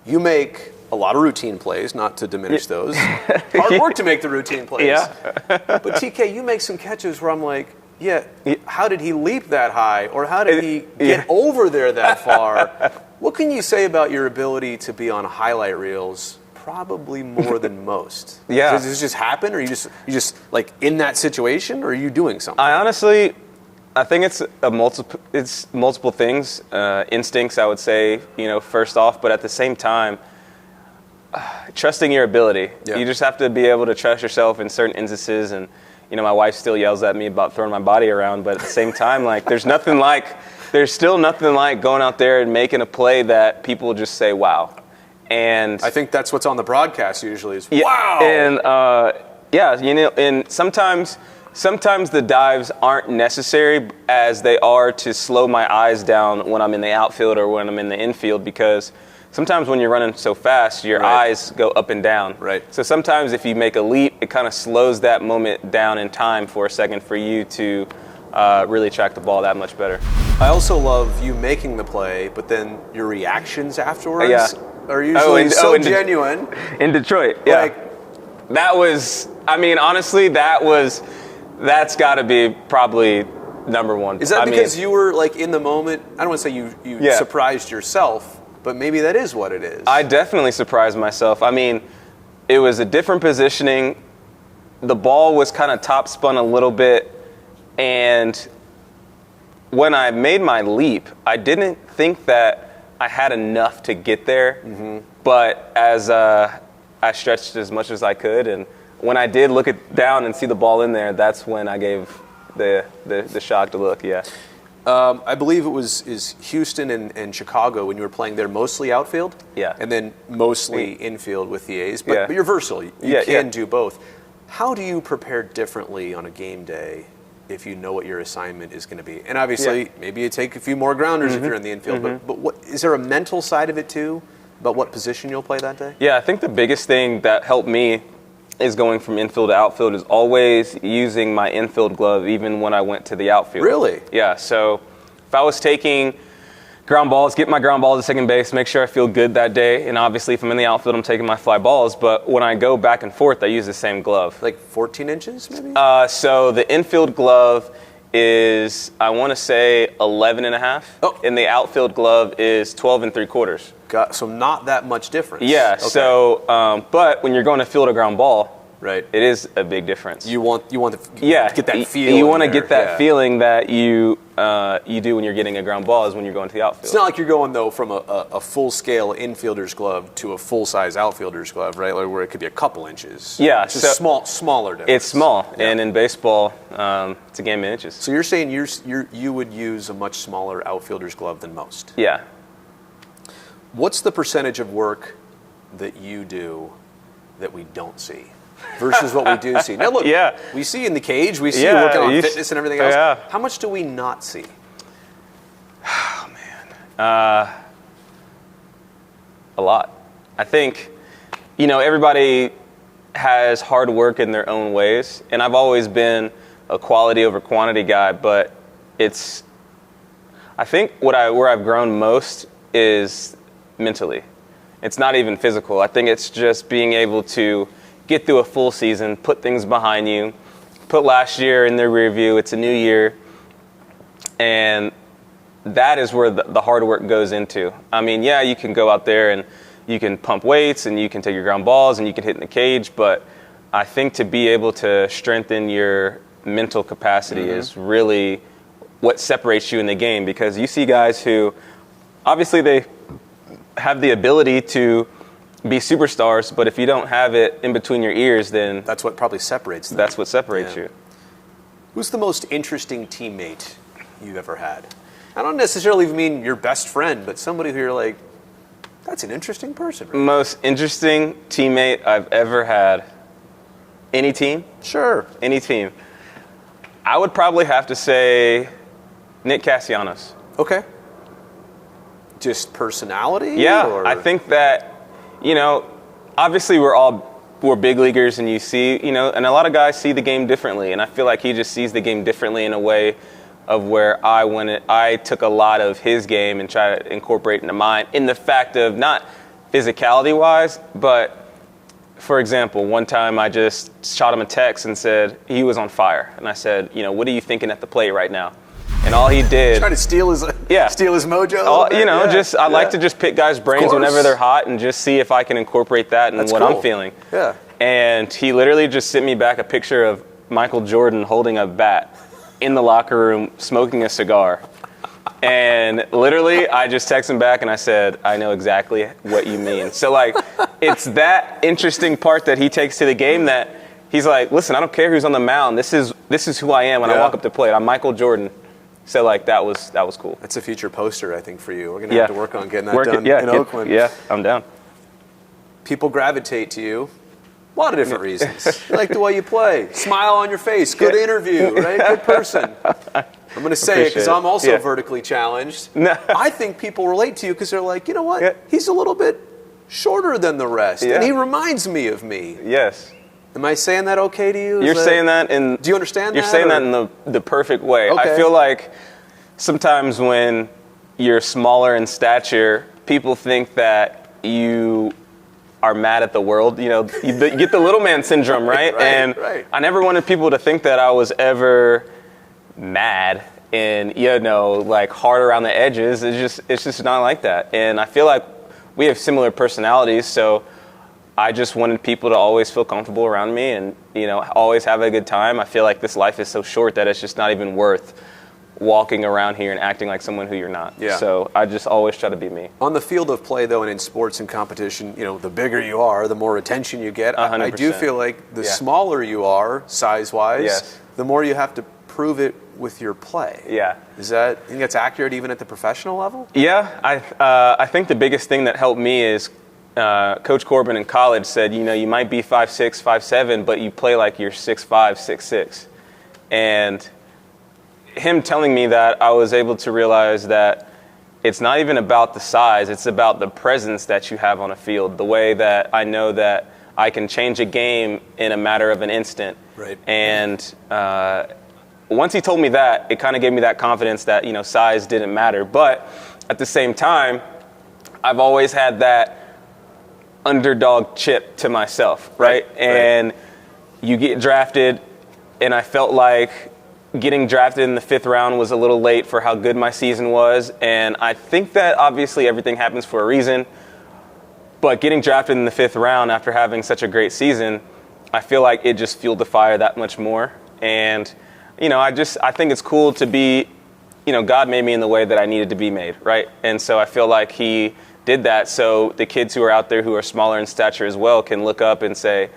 you make a lot of routine plays, not to diminish those. Hard work to make the routine plays. Yeah. But TK, you make some catches where I'm like, how did he leap that high? Or how did he get over there that far? What can you say about your ability to be on highlight reels probably more than most? Yeah. Does this just happen? Or you just like in that situation? Or are you doing something? I think it's multiple things. Instincts, I would say, first off. But at the same time, trusting your ability. Yeah. You just have to be able to trust yourself in certain instances. And, my wife still yells at me about throwing my body around. But at the same time, like, there's still nothing like going out there and making a play that people just say, wow. And I think that's what's on the broadcast usually is, wow. And, and sometimes the dives aren't necessary as they are to slow my eyes down when I'm in the outfield or when I'm in the infield, because sometimes when you're running so fast, your eyes go up and down. Right. So sometimes if you make a leap, it kind of slows that moment down in time for a second for you to really track the ball that much better. I also love you making the play, but then your reactions afterwards are usually genuine. In Detroit, yeah. Honestly, that's got to be probably number one. Is that because you were like in the moment? I don't want to say you surprised yourself, but maybe that is what it is. I definitely surprised myself. It was a different positioning. The ball was kind of top spun a little bit. And when I made my leap, I didn't think that I had enough to get there. Mm-hmm. But as I stretched as much as I could, and when I did look down and see the ball in there, that's when I gave the shocked look, yeah. I believe it was Houston and Chicago when you were playing there, mostly outfield? Yeah. And then mostly infield with the A's. But you're versatile. You can do both. How do you prepare differently on a game day if you know what your assignment is going to be? And obviously, maybe you take a few more grounders if you're in the infield. Mm-hmm. But what is there a mental side of it too, about what position you'll play that day? Yeah, I think the biggest thing that helped me is going from infield to outfield is always using my infield glove even when I went to the outfield. Really? Yeah, so if I was taking ground balls, get my ground ball to second base, make sure I feel good that day. And obviously if I'm in the outfield, I'm taking my fly balls. But when I go back and forth, I use the same glove. Like 14 inches maybe? So the infield glove is, I want to say 11 and a half. Oh. And the outfield glove is 12 and 3/4. So not that much difference. Yeah. Okay. So, but when you're going to field a ground ball, right, it is a big difference. You want to get that feeling. You want to get that feeling that you do when you're getting a ground ball is when you're going to the outfield. It's not like you're going though from a full scale infielder's glove to a full size outfielder's glove, right? Like where it could be a couple inches. Yeah, it's just smaller difference. It's small, and in baseball, it's a game of inches. So you're saying you would use a much smaller outfielder's glove than most? Yeah. What's the percentage of work that you do that we don't see versus what we do see? Now, look, we see in the cage, we see working on fitness and everything else. Yeah. How much do we not see? Oh, man. A lot. I think, everybody has hard work in their own ways, and I've always been a quality over quantity guy, but I think where I've grown most is mentally. It's not even physical. I think it's just being able to get through a full season, put things behind you, put last year in the rear view. It's a new year. And that is where the hard work goes into. You can go out there and you can pump weights and you can take your ground balls and you can hit in the cage. But I think to be able to strengthen your mental capacity is really what separates you in the game, because you see guys who obviously they have the ability to be superstars, but if you don't have it in between your ears, then that's what probably separates them. That's what separates you. Who's the most interesting teammate you've ever had? I don't necessarily mean your best friend, but somebody who you're like, that's an interesting person. Right? Most interesting teammate I've ever had. Any team? Sure. Any team. I would probably have to say Nick Castellanos. Okay. Just personality? Yeah, or? I think that, obviously we're big leaguers, and you see, and a lot of guys see the game differently, and I feel like he just sees the game differently in a way of where I took a lot of his game and tried to incorporate into mine, in the fact of not physicality-wise, but for example, one time I just shot him a text and said he was on fire. And I said, what are you thinking at the plate right now? And all he did... Trying to steal his mojo? I like to just pick guys' brains whenever they're hot and just see if I can incorporate that in what I'm feeling. Yeah. And he literally just sent me back a picture of Michael Jordan holding a bat in the locker room, smoking a cigar. And literally, I just texted him back and I said, I know exactly what you mean. So, it's that interesting part that he takes to the game that he's like, listen, I don't care who's on the mound. This is who I am when I walk up to plate. I'm Michael Jordan. So, that was cool. That's a future poster, I think, for you. We're going to have to work on getting that done in Oakland. Yeah, I'm down. People gravitate to you. A lot of different reasons. You like the way you play. Smile on your face. Good interview, right? Good person. I'm going to say it because I'm also vertically challenged. No. I think people relate to you because they're like, you know what? Yeah. He's a little bit shorter than the rest, and he reminds me of me. Yes. Am I saying that okay to you? You're saying that in... Do you understand that? You're saying that in the perfect way. Okay. I feel like sometimes when you're smaller in stature, people think that you are mad at the world. You get the little man syndrome, right? Right. I never wanted people to think that I was ever mad and hard around the edges. It's just not like that. And I feel like we have similar personalities, so I just wanted people to always feel comfortable around me and always have a good time. I feel like this life is so short that it's just not even worth walking around here and acting like someone who you're not. Yeah. So I just always try to be me. On the field of play, though, and in sports and competition, the bigger you are, the more attention you get. 100%. I do feel like the smaller you are, size-wise, the more you have to prove it with your play. Yeah. You think that's accurate even at the professional level? Yeah. I think the biggest thing that helped me is Coach Corbin in college said, you might be 5'6", 5'7", but you play like you're 6'5", 6'6". And him telling me that, I was able to realize that it's not even about the size, it's about the presence that you have on a field, the way that I know that I can change a game in a matter of an instant. Right. And once he told me that, it kind of gave me that confidence that, size didn't matter. But at the same time, I've always had that underdog chip to myself, right? And you get drafted, and I felt like getting drafted in the 5th round was a little late for how good my season was. And I think that obviously everything happens for a reason. But getting drafted in the 5th round after having such a great season, I feel like it just fueled the fire that much more. And, I think it's cool to be, God made me in the way that I needed to be made, right? And so I feel like he did that so the kids who are out there who are smaller in stature as well can look up and say,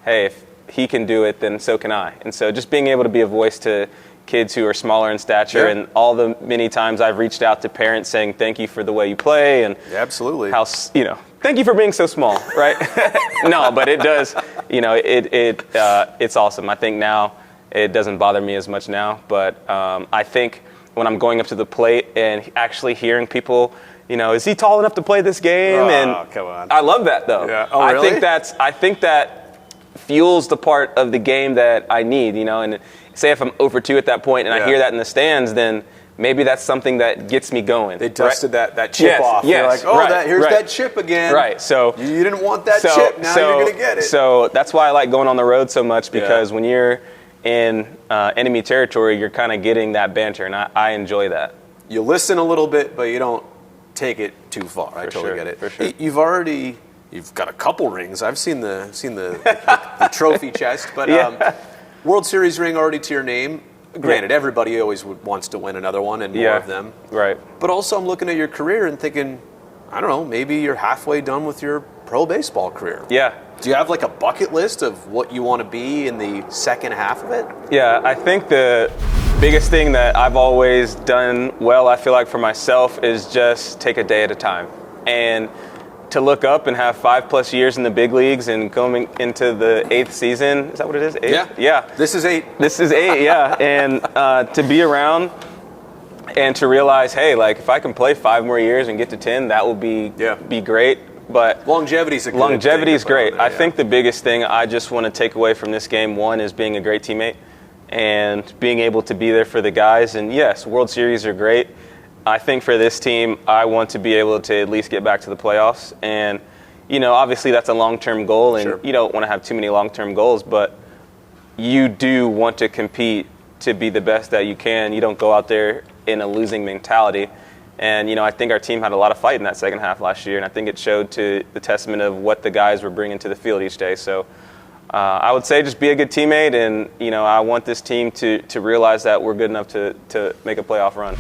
hey, if he can do it, then so can I. And so just being able to be a voice to kids who are smaller in stature, and all the many times I've reached out to parents saying thank you for the way you play, and absolutely, how thank you for being so small, right? No, but it does, it's awesome. I think now it doesn't bother me as much now, but I think when I'm going up to the plate and actually hearing people, is he tall enough to play this game? Oh, come on. I love that though. Yeah. Oh, really? I think that fuels the part of the game that I need, and say if I'm 0-2 at that point and I hear that in the stands, then maybe that's something that gets me going. They dusted that chip off. Yes, They're like, here's that chip again. Right. So you didn't want that chip, now you're going to get it. So that's why I like going on the road so much, because when you're in enemy territory, you're kind of getting that banter, and I enjoy that. You listen a little bit, but you don't take it too far. I totally get it. For sure. You've got a couple rings. I've seen the trophy chest, but World Series ring already to your name. Granted, everybody always wants to win another one and more of them. Right. But also, I'm looking at your career and thinking, I don't know, maybe you're halfway done with your pro baseball career. Yeah. Do you have like a bucket list of what you want to be in the second half of it? Yeah, I think the biggest thing that I've always done well, I feel like for myself, is just take a day at a time. And to look up and have 5+ years in the big leagues and going into the 8th season, is that what it is? 8th? Yeah. This is 8. This is 8, yeah. And to be around and to realize, hey, like if I can play 5 more years and get to 10, that will be great. But longevity's great. I think the biggest thing I just want to take away from this game, one, is being a great teammate and being able to be there for the guys. And yes, World Series are great. I think for this team, I want to be able to at least get back to the playoffs. And, obviously that's a long-term goal, and Sure. you don't want to have too many long-term goals, but you do want to compete to be the best that you can. You don't go out there in a losing mentality. And, I think our team had a lot of fight in that second half last year, and I think it showed to the testament of what the guys were bringing to the field each day. So I would say just be a good teammate, and, I want this team to realize that we're good enough to make a playoff run.